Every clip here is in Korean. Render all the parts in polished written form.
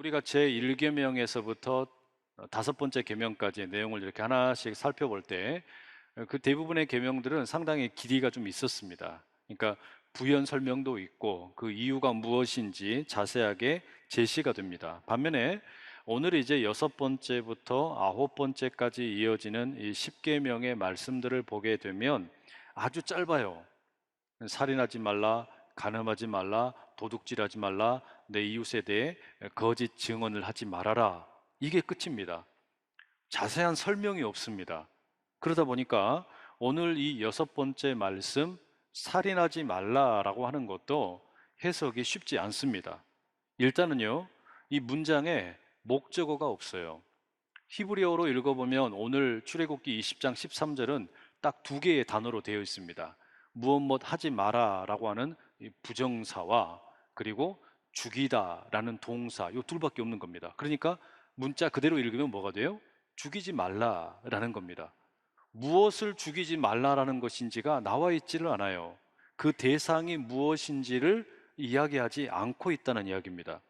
우리가 제1계명에서부터 다섯 번째 계명까지의 내용을 이렇게 하나씩 살펴볼 때 그 대부분의 계명들은 상당히 길이가 좀 있었습니다. 그러니까 부연 설명도 있고 그 이유가 무엇인지 자세하게 제시가 됩니다. 반면에 오늘 이제 여섯 번째부터 아홉 번째까지 이어지는 이 10계명의 말씀들을 보게 되면 아주 짧아요. 살인하지 말라, 간음하지 말라, 도둑질하지 말라, 내 이웃에 대해 거짓 증언을 하지 말아라. 이게 끝입니다. 자세한 설명이 없습니다. 그러다 보니까 오늘 이 여섯 번째 말씀, 살인하지 말라라고 하는 것도 해석이 쉽지 않습니다. 일단은요, 이 문장에 목적어가 없어요. 히브리어로 읽어보면 오늘 출애굽기 20장 13절은 딱 두 개의 단어로 되어 있습니다. 무엇 하지 마라라고 하는 이 부정사와 그리고 죽이다라는 동사, 이 둘밖에 없는 겁니다. 그러니까 문자 그대로 읽으면 뭐가 돼요? 죽이지 말라라는 겁니다. 무엇을 죽이지 말라라는 것인지가 나와 있지를 않아요. 그 대상이 무엇인지를 이야기하지 않고 있다는 이야기입니다.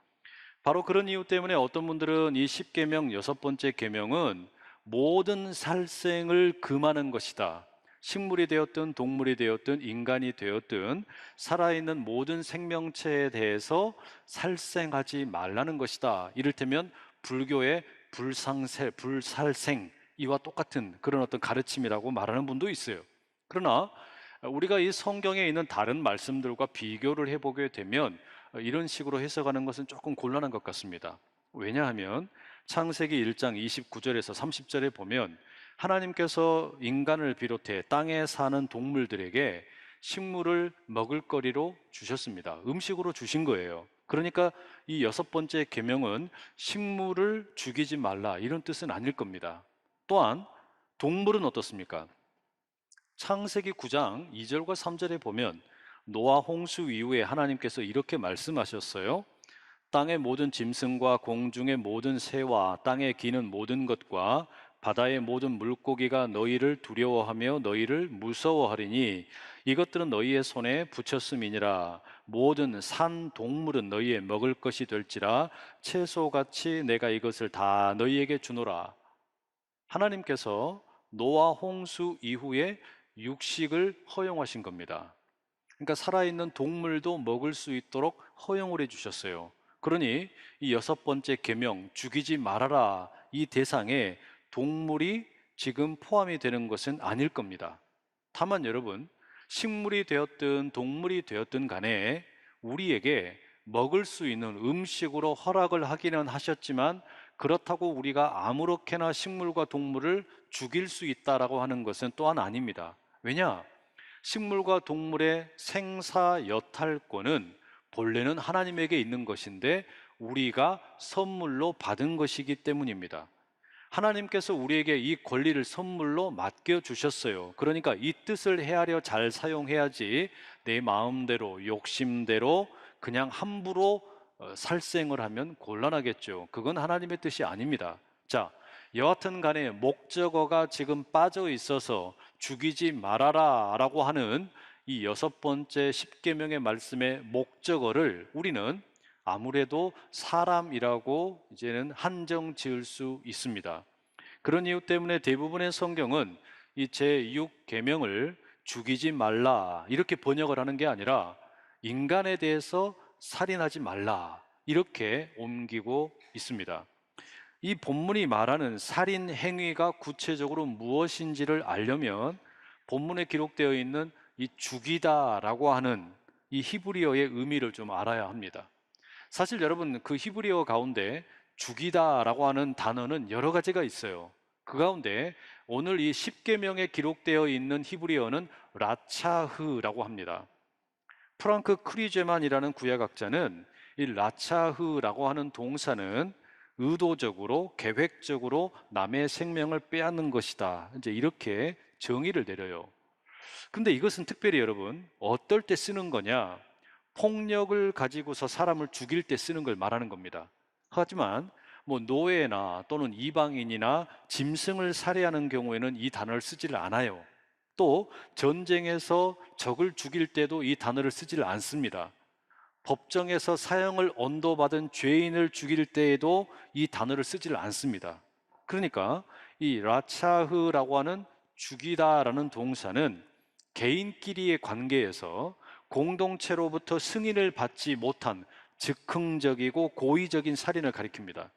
바로 그런 이유 때문에 어떤 분들은 이 10계명 여섯 번째 계명은 모든 살생을 금하는 것이다. 식물이 되었든 동물이 되었든 인간이 되었든 살아있는 모든 생명체에 대해서 살생하지 말라는 것이다. 이를테면 불교의 불살생 이와 똑같은 그런 어떤 가르침이라고 말하는 분도 있어요. 그러나 우리가 이 성경에 있는 다른 말씀들과 비교를 해보게 되면 이런 식으로 해석하는 것은 조금 곤란한 것 같습니다. 왜냐하면 창세기 1장 29절에서 30절에 보면 하나님께서 인간을 비롯해 땅에 사는 동물들에게 식물을 먹을거리로 주셨습니다. 음식으로 주신 거예요. 그러니까 이 여섯 번째 계명은 식물을 죽이지 말라 이런 뜻은 아닐 겁니다. 또한 동물은 어떻습니까? 창세기 9장 2절과 3절에 보면 노아 홍수 이후에 하나님께서 이렇게 말씀하셨어요. 땅의 모든 짐승과 공중의 모든 새와 땅에 기는 모든 것과 바다의 모든 물고기가 너희를 두려워하며 너희를 무서워하리니 이것들은 너희의 손에 붙였음이니라. 모든 산 동물은 너희의 먹을 것이 될지라 채소같이 내가 이것을 다 너희에게 주노라. 하나님께서 노아 홍수 이후에 육식을 허용하신 겁니다. 그러니까 살아있는 동물도 먹을 수 있도록 허용을 해주셨어요. 그러니 이 여섯 번째 계명 죽이지 말아라 이 대상에 동물이 지금 포함이 되는 것은 아닐 겁니다. 다만 여러분, 식물이 되었든 동물이 되었든 간에 우리에게 먹을 수 있는 음식으로 허락을 하기는 하셨지만 그렇다고 우리가 아무렇게나 식물과 동물을 죽일 수 있다라고 하는 것은 또한 아닙니다. 왜냐? 식물과 동물의 생사 여탈권은 본래는 하나님에게 있는 것인데 우리가 선물로 받은 것이기 때문입니다. 하나님께서 우리에게 이 권리를 선물로 맡겨주셨어요. 그러니까 이 뜻을 헤아려 잘 사용해야지 내 마음대로 욕심대로 그냥 함부로 살생을 하면 곤란하겠죠. 그건 하나님의 뜻이 아닙니다. 자, 여하튼 간에 목적어가 지금 빠져 있어서 죽이지 말아라 라고 하는 이 여섯 번째 십계명의 말씀의 목적어를 우리는 아무래도 사람이라고 이제는 한정 지을 수 있습니다. 그런 이유 때문에 대부분의 성경은 이 제6계명을 죽이지 말라 이렇게 번역을 하는 게 아니라 인간에 대해서 살인하지 말라 이렇게 옮기고 있습니다. 이 본문이 말하는 살인 행위가 구체적으로 무엇인지를 알려면 본문에 기록되어 있는 이 죽이다라고 하는 이 히브리어의 의미를 좀 알아야 합니다. 사실 여러분 그 히브리어 가운데 죽이다라고 하는 단어는 여러 가지가 있어요. 그 가운데 오늘 이 십계명에 기록되어 있는 히브리어는 라차흐라고 합니다. 프랑크 크리제만이라는 구약학자는 이 라차흐라고 하는 동사는 의도적으로 계획적으로 남의 생명을 빼앗는 것이다. 이제 이렇게 정의를 내려요. 근데 이것은 특별히 여러분 어떨 때 쓰는 거냐? 폭력을 가지고서 사람을 죽일 때 쓰는 걸 말하는 겁니다. 하지만 뭐 노예나 또는 이방인이나 짐승을 살해하는 경우에는 이 단어를 쓰지를 않아요. 또 전쟁에서 적을 죽일 때도 이 단어를 쓰지를 않습니다. 법정에서 사형을 언도받은 죄인을 죽일 때에도 이 단어를 쓰지를 않습니다. 그러니까 이 라차흐라고 하는 죽이다라는 동사는 개인끼리의 관계에서 공동체로부터 승인을 받지 못한 즉흥적이고 고의적인 살인을 가리킵니다.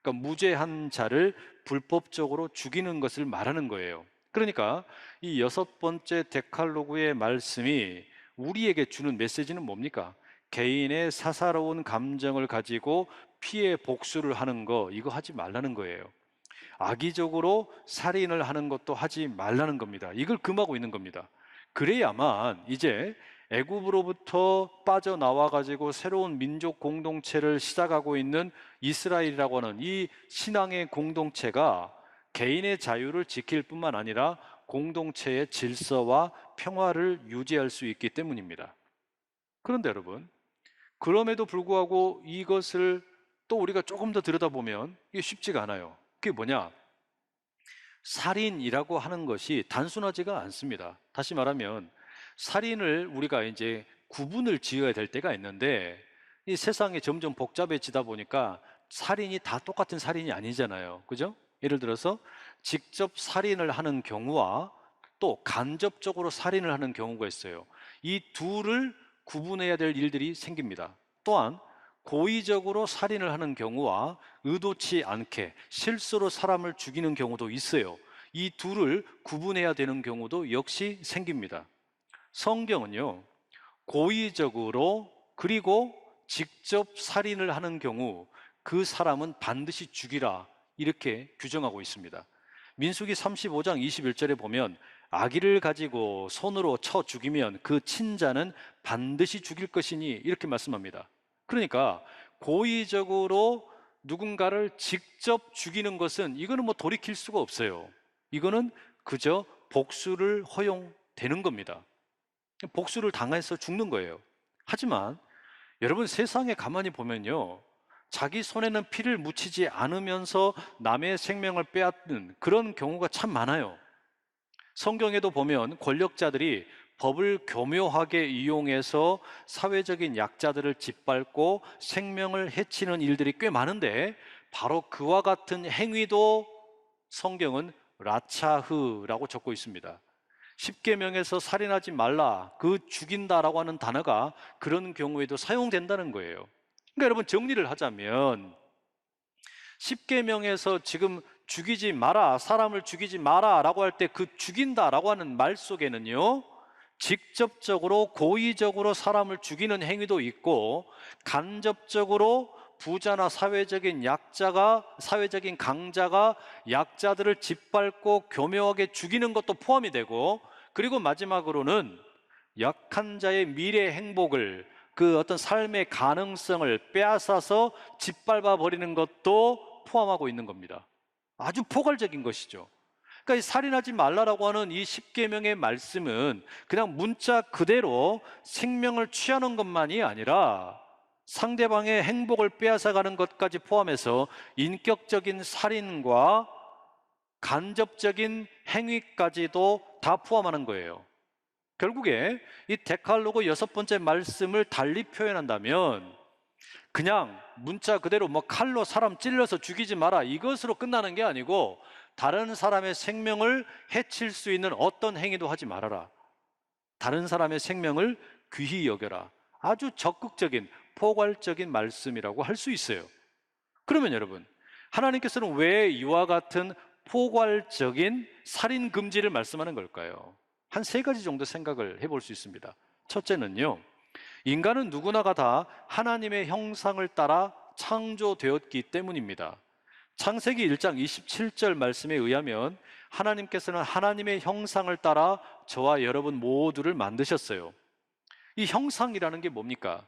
그러니까 무죄한 자를 불법적으로 죽이는 것을 말하는 거예요. 그러니까 이 여섯 번째 데칼로그의 말씀이 우리에게 주는 메시지는 뭡니까? 개인의 사사로운 감정을 가지고 피해 복수를 하는 거, 이거 하지 말라는 거예요. 악의적으로 살인을 하는 것도 하지 말라는 겁니다. 이걸 금하고 있는 겁니다. 그래야만 이제 애굽으로부터 빠져나와 가지고 새로운 민족 공동체를 시작하고 있는 이스라엘이라고 하는 이 신앙의 공동체가 개인의 자유를 지킬 뿐만 아니라 공동체의 질서와 평화를 유지할 수 있기 때문입니다. 그런데 여러분, 그럼에도 불구하고 이것을 또 우리가 조금 더 들여다보면 이게 쉽지가 않아요. 그게 뭐냐? 살인이라고 하는 것이 단순하지가 않습니다. 다시 말하면 살인을 우리가 이제 구분을 지어야 될 때가 있는데 이 세상이 점점 복잡해지다 보니까 살인이 다 똑같은 살인이 아니잖아요. 그죠? 예를 들어서 직접 살인을 하는 경우와 또 간접적으로 살인을 하는 경우가 있어요. 이 둘을 구분해야 될 일들이 생깁니다. 또한 고의적으로 살인을 하는 경우와 의도치 않게 실수로 사람을 죽이는 경우도 있어요. 이 둘을 구분해야 되는 경우도 역시 생깁니다. 성경은요, 고의적으로 그리고 직접 살인을 하는 경우 그 사람은 반드시 죽이라 이렇게 규정하고 있습니다. 민수기 35장 21절에 보면 아기를 가지고 손으로 쳐 죽이면 그 친자는 반드시 죽일 것이니 이렇게 말씀합니다. 그러니까 고의적으로 누군가를 직접 죽이는 것은 이거는 뭐 돌이킬 수가 없어요. 이거는 그저 복수를 허용되는 겁니다. 복수를 당해서 죽는 거예요. 하지만 여러분, 세상에 가만히 보면요, 자기 손에는 피를 묻히지 않으면서 남의 생명을 빼앗는 그런 경우가 참 많아요. 성경에도 보면 권력자들이 법을 교묘하게 이용해서 사회적인 약자들을 짓밟고 생명을 해치는 일들이 꽤 많은데 바로 그와 같은 행위도 성경은 라차흐라고 적고 있습니다. 십계명에서 살인하지 말라, 그 죽인다라고 하는 단어가 그런 경우에도 사용된다는 거예요. 그러니까 여러분, 정리를 하자면 십계명에서 지금 죽이지 마라, 사람을 죽이지 마라 라고 할 때 그 죽인다라고 하는 말 속에는요, 직접적으로 고의적으로 사람을 죽이는 행위도 있고 간접적으로 부자나 사회적인 약자가, 사회적인 강자가 약자들을 짓밟고 교묘하게 죽이는 것도 포함이 되고, 그리고 마지막으로는 약한 자의 미래 행복을, 그 어떤 삶의 가능성을 빼앗아서 짓밟아 버리는 것도 포함하고 있는 겁니다. 아주 포괄적인 것이죠. 그러니까 이 살인하지 말라라고 하는 이 십계명의 말씀은 그냥 문자 그대로 생명을 취하는 것만이 아니라 상대방의 행복을 빼앗아가는 것까지 포함해서 인격적인 살인과 간접적인 행위까지도 다 포함하는 거예요. 결국에 이 데칼로그 여섯 번째 말씀을 달리 표현한다면 그냥 문자 그대로 뭐 칼로 사람 찔러서 죽이지 마라 이것으로 끝나는 게 아니고 다른 사람의 생명을 해칠 수 있는 어떤 행위도 하지 말아라. 다른 사람의 생명을 귀히 여겨라. 아주 적극적인 포괄적인 말씀이라고 할 수 있어요. 그러면 여러분, 하나님께서는 왜 이와 같은 포괄적인 살인 금지를 말씀하는 걸까요? 한 세 가지 정도 생각을 해볼 수 있습니다. 첫째는요, 인간은 누구나가 다 하나님의 형상을 따라 창조되었기 때문입니다. 창세기 1장 27절 말씀에 의하면 하나님께서는 하나님의 형상을 따라 저와 여러분 모두를 만드셨어요. 이 형상이라는 게 뭡니까?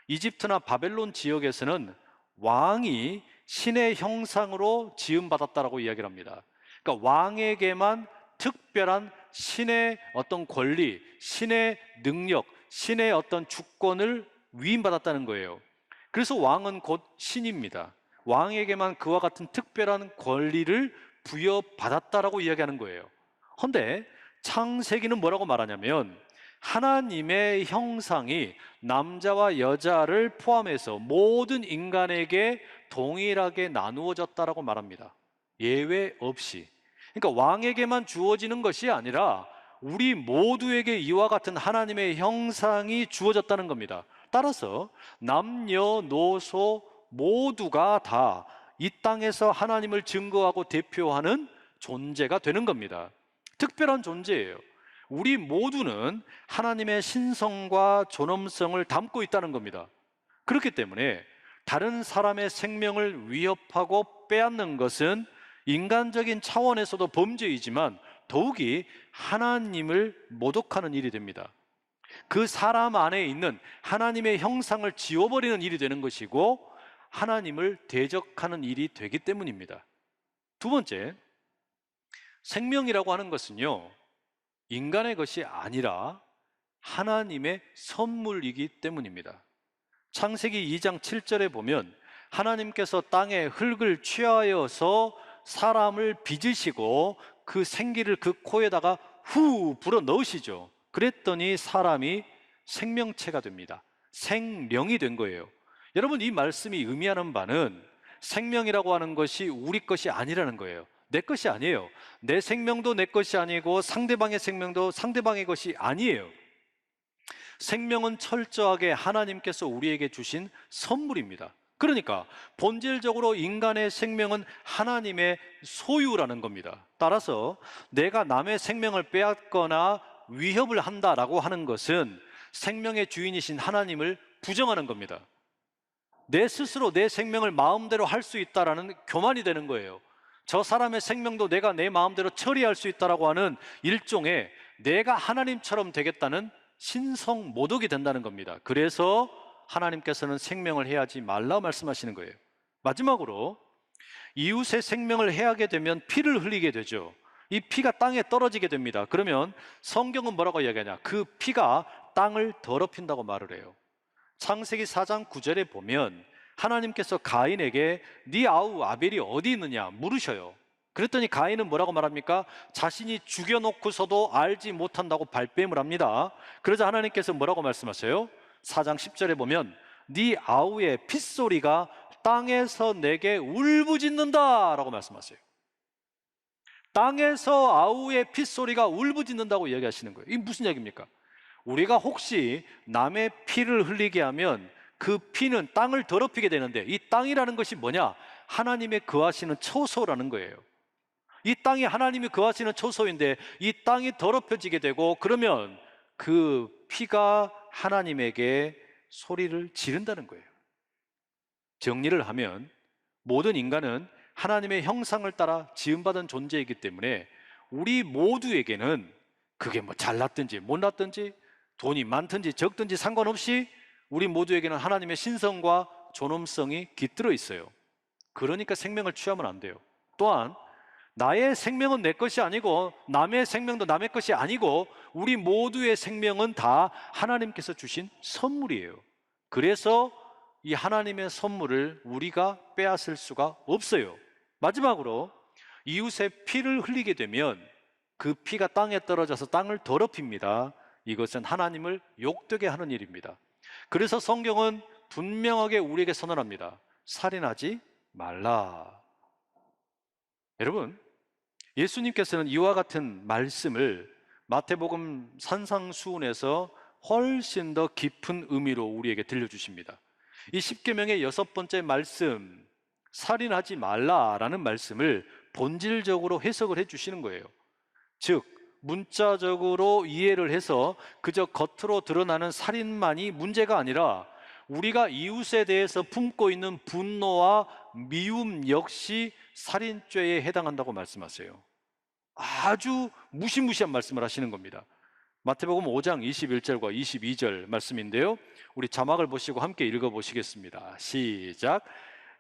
이집트나 바벨론 지역에서는 왕이 신의 형상으로 지음받았다라고 이야기를 합니다. 그러니까 왕에게만 특별한 신의 어떤 권리, 신의 능력, 신의 어떤 주권을 위임받았다는 거예요. 그래서 왕은 곧 신입니다. 왕에게만 그와 같은 특별한 권리를 부여받았다라고 이야기하는 거예요. 그런데 창세기는 뭐라고 말하냐면 하나님의 형상이 남자와 여자를 포함해서 모든 인간에게 동일하게 나누어졌다라고 말합니다. 예외 없이. 그러니까 왕에게만 주어지는 것이 아니라 우리 모두에게 이와 같은 하나님의 형상이 주어졌다는 겁니다. 따라서 남녀노소 모두가 다 이 땅에서 하나님을 증거하고 대표하는 존재가 되는 겁니다. 특별한 존재예요. 우리 모두는 하나님의 신성과 존엄성을 담고 있다는 겁니다. 그렇기 때문에 다른 사람의 생명을 위협하고 빼앗는 것은 인간적인 차원에서도 범죄이지만 더욱이 하나님을 모독하는 일이 됩니다. 그 사람 안에 있는 하나님의 형상을 지워버리는 일이 되는 것이고 하나님을 대적하는 일이 되기 때문입니다. 두 번째, 생명이라고 하는 것은요, 인간의 것이 아니라 하나님의 선물이기 때문입니다. 창세기 2장 7절에 보면 하나님께서 땅에 흙을 취하여서 사람을 빚으시고 그 생기를 그 코에다가 후 불어 넣으시죠. 그랬더니 사람이 생명체가 됩니다. 생명이 된 거예요. 여러분, 이 말씀이 의미하는 바는 생명이라고 하는 것이 우리 것이 아니라는 거예요. 내 것이 아니에요. 내 생명도 내 것이 아니고 상대방의 생명도 상대방의 것이 아니에요. 생명은 철저하게 하나님께서 우리에게 주신 선물입니다. 그러니까 본질적으로 인간의 생명은 하나님의 소유라는 겁니다. 따라서 내가 남의 생명을 빼앗거나 위협을 한다라고 하는 것은 생명의 주인이신 하나님을 부정하는 겁니다. 내 스스로 내 생명을 마음대로 할 수 있다라는 교만이 되는 거예요. 저 사람의 생명도 내가 내 마음대로 처리할 수 있다라고 하는 일종의 내가 하나님처럼 되겠다는 신성 모독이 된다는 겁니다. 그래서 하나님께서는 생명을 해하지 말라 말씀하시는 거예요. 마지막으로 이웃의 생명을 해하게 되면 피를 흘리게 되죠. 이 피가 땅에 떨어지게 됩니다. 그러면 성경은 뭐라고 이야기하냐? 그 피가 땅을 더럽힌다고 말을 해요. 창세기 4장 9절에 보면 하나님께서 가인에게 네 아우 아벨이 어디 있느냐 물으셔요. 그랬더니 가인은 뭐라고 말합니까? 자신이 죽여놓고서도 알지 못한다고 발뺌을 합니다. 그러자 하나님께서 뭐라고 말씀하세요? 4장 10절에 보면 네 아우의 핏소리가 땅에서 내게 울부짖는다 라고 말씀하세요. 땅에서 아우의 핏소리가 울부짖는다고 이야기하시는 거예요. 이게 무슨 얘기입니까? 우리가 혹시 남의 피를 흘리게 하면 그 피는 땅을 더럽히게 되는데 이 땅이라는 것이 뭐냐? 하나님의 거하시는 처소라는 거예요. 이 땅이 하나님이 거하시는 처소인데 이 땅이 더럽혀지게 되고 그러면 그 피가 하나님에게 소리를 지른다는 거예요. 정리를 하면 모든 인간은 하나님의 형상을 따라 지음받은 존재이기 때문에 우리 모두에게는 그게 뭐 잘났든지 못났든지 돈이 많든지 적든지 상관없이 우리 모두에게는 하나님의 신성과 존엄성이 깃들어 있어요. 그러니까 생명을 취하면 안 돼요. 또한 나의 생명은 내 것이 아니고 남의 생명도 남의 것이 아니고 우리 모두의 생명은 다 하나님께서 주신 선물이에요. 그래서 이 하나님의 선물을 우리가 빼앗을 수가 없어요. 마지막으로 이웃의 피를 흘리게 되면 그 피가 땅에 떨어져서 땅을 더럽힙니다. 이것은 하나님을 욕되게 하는 일입니다. 그래서 성경은 분명하게 우리에게 선언합니다. 살인하지 말라. 여러분, 예수님께서는 이와 같은 말씀을 마태복음 산상수훈에서 훨씬 더 깊은 의미로 우리에게 들려주십니다. 이 십계명의 6번째 말씀, 살인하지 말라라는 말씀을 본질적으로 해석을 해주시는 거예요. 즉 문자적으로 이해를 해서 그저 겉으로 드러나는 살인만이 문제가 아니라 우리가 이웃에 대해서 품고 있는 분노와 미움 역시 살인죄에 해당한다고 말씀하세요. 아주 무시무시한 말씀을 하시는 겁니다. 마태복음 5장 21절과 22절 말씀인데요, 우리 자막을 보시고 함께 읽어보시겠습니다. 시작.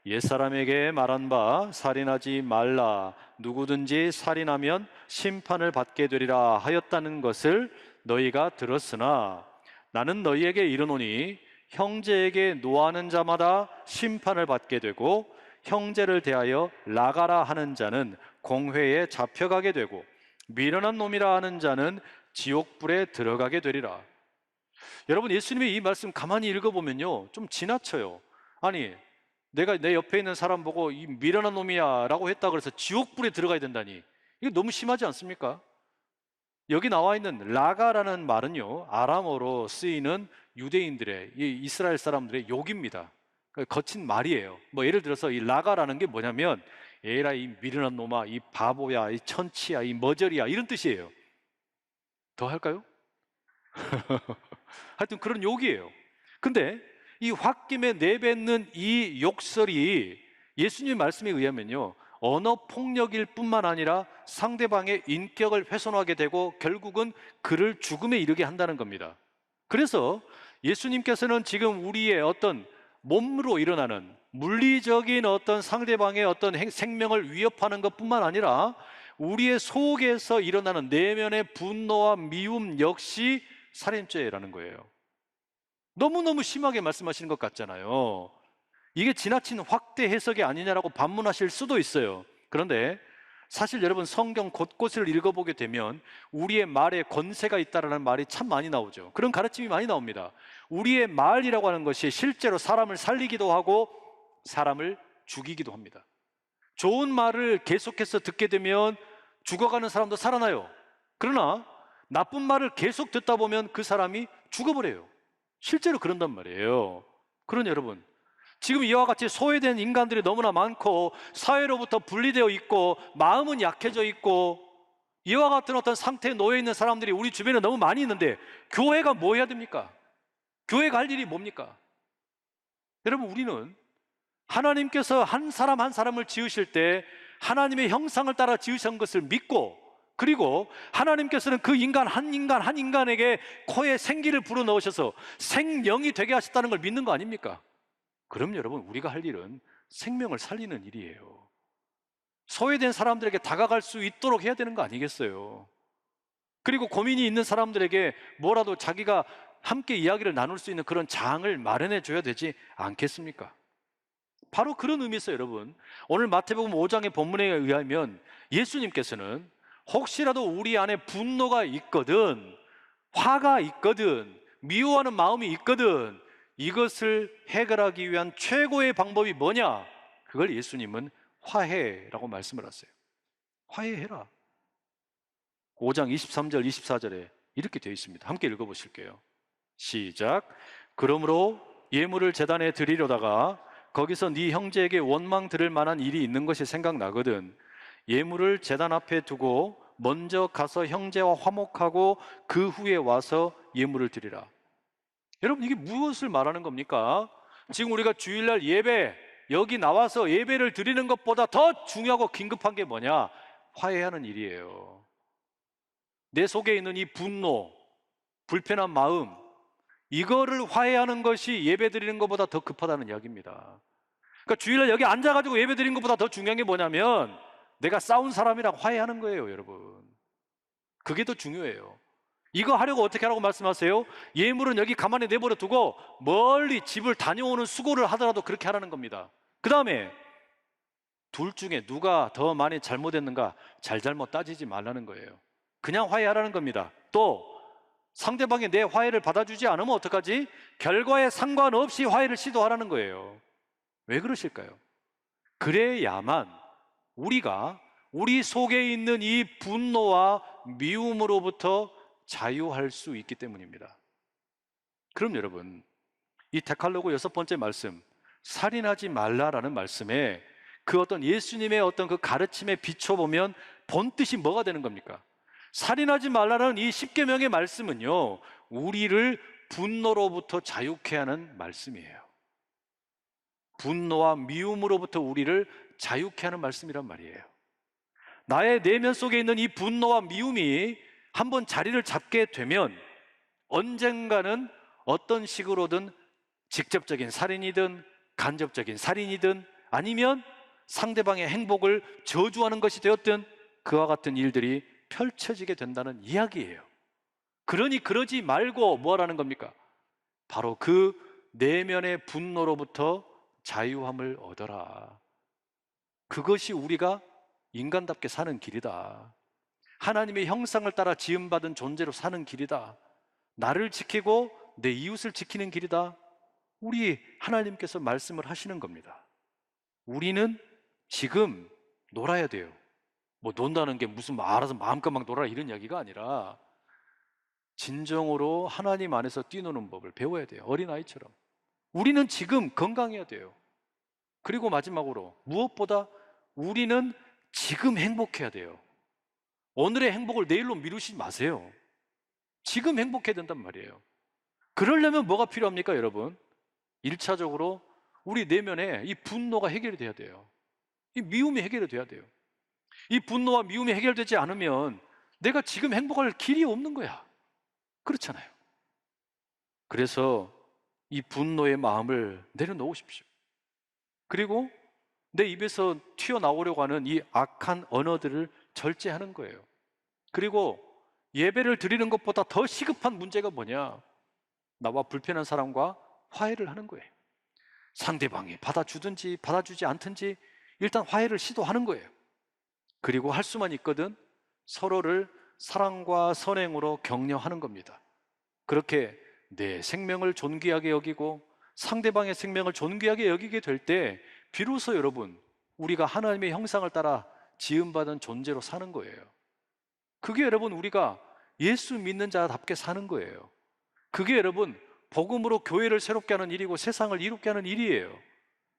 옛사람에게 말한 바 살인하지 말라, 누구든지 살인하면 심판을 받게 되리라 하였다는 것을 너희가 들었으나 나는 너희에게 이르노니 형제에게 노하는 자마다 심판을 받게 되고 형제를 대하여 나가라 하는 자는 공회에 잡혀가게 되고 미련한 놈이라 하는 자는 지옥불에 들어가게 되리라. 여러분, 예수님의 이 말씀 가만히 읽어보면요, 좀 지나쳐요. 아니, 내가 내 옆에 있는 사람 보고 이 미련한 놈이야 라고 했다 그래서 지옥불에 들어가야 된다니, 이거 너무 심하지 않습니까? 여기 나와 있는 라가라는 말은요, 아람어로 쓰이는 유대인들의, 이 이스라엘 사람들의 욕입니다. 거친 말이에요. 뭐 예를 들어서 이 라가라는 게 뭐냐면, 에라 이 미련한 놈아, 이 바보야, 이 천치야, 이 머저리야, 이런 뜻이에요. 더 할까요? 하여튼 그런 욕이에요. 근데 이 홧김에 내뱉는 이 욕설이 예수님 말씀에 의하면요, 언어 폭력일 뿐만 아니라 상대방의 인격을 훼손하게 되고 결국은 그를 죽음에 이르게 한다는 겁니다. 그래서 예수님께서는 지금 우리의 어떤 몸으로 일어나는 물리적인 어떤 상대방의 어떤 생명을 위협하는 것뿐만 아니라 우리의 속에서 일어나는 내면의 분노와 미움 역시 살인죄라는 거예요. 너무너무 심하게 말씀하시는 것 같잖아요. 이게 지나친 확대 해석이 아니냐라고 반문하실 수도 있어요. 그런데 사실 여러분, 성경 곳곳을 읽어보게 되면 우리의 말에 권세가 있다라는 말이 참 많이 나오죠. 그런 가르침이 많이 나옵니다. 우리의 말이라고 하는 것이 실제로 사람을 살리기도 하고 사람을 죽이기도 합니다. 좋은 말을 계속해서 듣게 되면 죽어가는 사람도 살아나요. 그러나 나쁜 말을 계속 듣다 보면 그 사람이 죽어버려요. 실제로 그런단 말이에요. 그러니 여러분, 지금 이와 같이 소외된 인간들이 너무나 많고 사회로부터 분리되어 있고 마음은 약해져 있고 이와 같은 어떤 상태에 놓여 있는 사람들이 우리 주변에 너무 많이 있는데 교회가 뭐 해야 됩니까? 교회가 할 일이 뭡니까? 여러분, 우리는 하나님께서 한 사람 한 사람을 지으실 때 하나님의 형상을 따라 지으신 것을 믿고, 그리고 하나님께서는 그 인간 한 인간에게 코에 생기를 불어넣으셔서 생명이 되게 하셨다는 걸 믿는 거 아닙니까? 그럼 여러분, 우리가 할 일은 생명을 살리는 일이에요. 소외된 사람들에게 다가갈 수 있도록 해야 되는 거 아니겠어요? 그리고 고민이 있는 사람들에게 뭐라도 자기가 함께 이야기를 나눌 수 있는 그런 장을 마련해 줘야 되지 않겠습니까? 바로 그런 의미에서 여러분, 오늘 마태복음 5장의 본문에 의하면 예수님께서는 혹시라도 우리 안에 분노가 있거든, 화가 있거든, 미워하는 마음이 있거든, 이것을 해결하기 위한 최고의 방법이 뭐냐? 그걸 예수님은 화해라고 말씀을 하세요. 화해해라. 5장 23절 24절에 이렇게 되어 있습니다. 함께 읽어보실게요. 시작. 그러므로 예물을 제단에 드리려다가 거기서 네 형제에게 원망 들을 만한 일이 있는 것이 생각나거든. 예물을 제단 앞에 두고 먼저 가서 형제와 화목하고 그 후에 와서 예물을 드리라. 여러분, 이게 무엇을 말하는 겁니까? 지금 우리가 주일날 예배, 여기 나와서 예배를 드리는 것보다 더 중요하고 긴급한 게 뭐냐? 화해하는 일이에요. 내 속에 있는 이 분노, 불편한 마음, 이거를 화해하는 것이 예배 드리는 것보다 더 급하다는 이야기입니다. 그러니까 주일날 여기 앉아가지고 예배 드리는 것보다 더 중요한 게 뭐냐면 내가 싸운 사람이랑 화해하는 거예요, 여러분. 그게 더 중요해요. 이거 하려고 어떻게 하라고 말씀하세요? 예물은 여기 가만히 내버려 두고 멀리 집을 다녀오는 수고를 하더라도 그렇게 하라는 겁니다. 그 다음에 둘 중에 누가 더 많이 잘못했는가 잘잘못 따지지 말라는 거예요. 그냥 화해하라는 겁니다. 또 상대방이 내 화해를 받아주지 않으면 어떡하지? 결과에 상관없이 화해를 시도하라는 거예요. 왜 그러실까요? 그래야만 우리가 우리 속에 있는 이 분노와 미움으로부터 자유할 수 있기 때문입니다. 그럼 여러분, 이 데칼로그 6번째 말씀, 살인하지 말라라는 말씀에 그 어떤 예수님의 어떤 그 가르침에 비춰보면 본 뜻이 뭐가 되는 겁니까? 살인하지 말라는 이 10계명의 말씀은요, 우리를 분노로부터 자유케 하는 말씀이에요. 분노와 미움으로부터 우리를 자유케 하는 말씀이란 말이에요. 나의 내면 속에 있는 이 분노와 미움이 한번 자리를 잡게 되면 언젠가는 어떤 식으로든 직접적인 살인이든 간접적인 살인이든 아니면 상대방의 행복을 저주하는 것이 되었든 그와 같은 일들이 펼쳐지게 된다는 이야기예요. 그러니 그러지 말고 뭐 하라는 겁니까? 바로 그 내면의 분노로부터 자유함을 얻어라. 그것이 우리가 인간답게 사는 길이다. 하나님의 형상을 따라 지음받은 존재로 사는 길이다. 나를 지키고 내 이웃을 지키는 길이다. 우리 하나님께서 말씀을 하시는 겁니다. 우리는 지금 놀아야 돼요. 뭐 논다는 게 무슨 알아서 마음껏 막 놀아라 이런 이야기가 아니라 진정으로 하나님 안에서 뛰노는 법을 배워야 돼요. 어린아이처럼. 우리는 지금 건강해야 돼요. 그리고 마지막으로 무엇보다 우리는 지금 행복해야 돼요. 오늘의 행복을 내일로 미루지 마세요. 지금 행복해야 된단 말이에요. 그러려면 뭐가 필요합니까, 여러분? 1차적으로 우리 내면에 이 분노가 해결이 돼야 돼요. 이 미움이 해결이 돼야 돼요. 이 분노와 미움이 해결되지 않으면 내가 지금 행복할 길이 없는 거야. 그렇잖아요. 그래서 이 분노의 마음을 내려놓으십시오. 그리고 내 입에서 튀어나오려고 하는 이 악한 언어들을 절제하는 거예요. 그리고 예배를 드리는 것보다 더 시급한 문제가 뭐냐? 나와 불편한 사람과 화해를 하는 거예요. 상대방이 받아주든지 받아주지 않든지 일단 화해를 시도하는 거예요. 그리고 할 수만 있거든 서로를 사랑과 선행으로 격려하는 겁니다. 그렇게 내 생명을 존귀하게 여기고 상대방의 생명을 존귀하게 여기게 될 때 비로소 여러분, 우리가 하나님의 형상을 따라 지음받은 존재로 사는 거예요. 그게 여러분 우리가 예수 믿는 자답게 사는 거예요. 그게 여러분 복음으로 교회를 새롭게 하는 일이고 세상을 이롭게 하는 일이에요.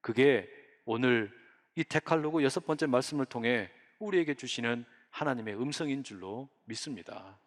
그게 오늘 이 데칼로그 6번째 말씀을 통해 우리에게 주시는 하나님의 음성인 줄로 믿습니다.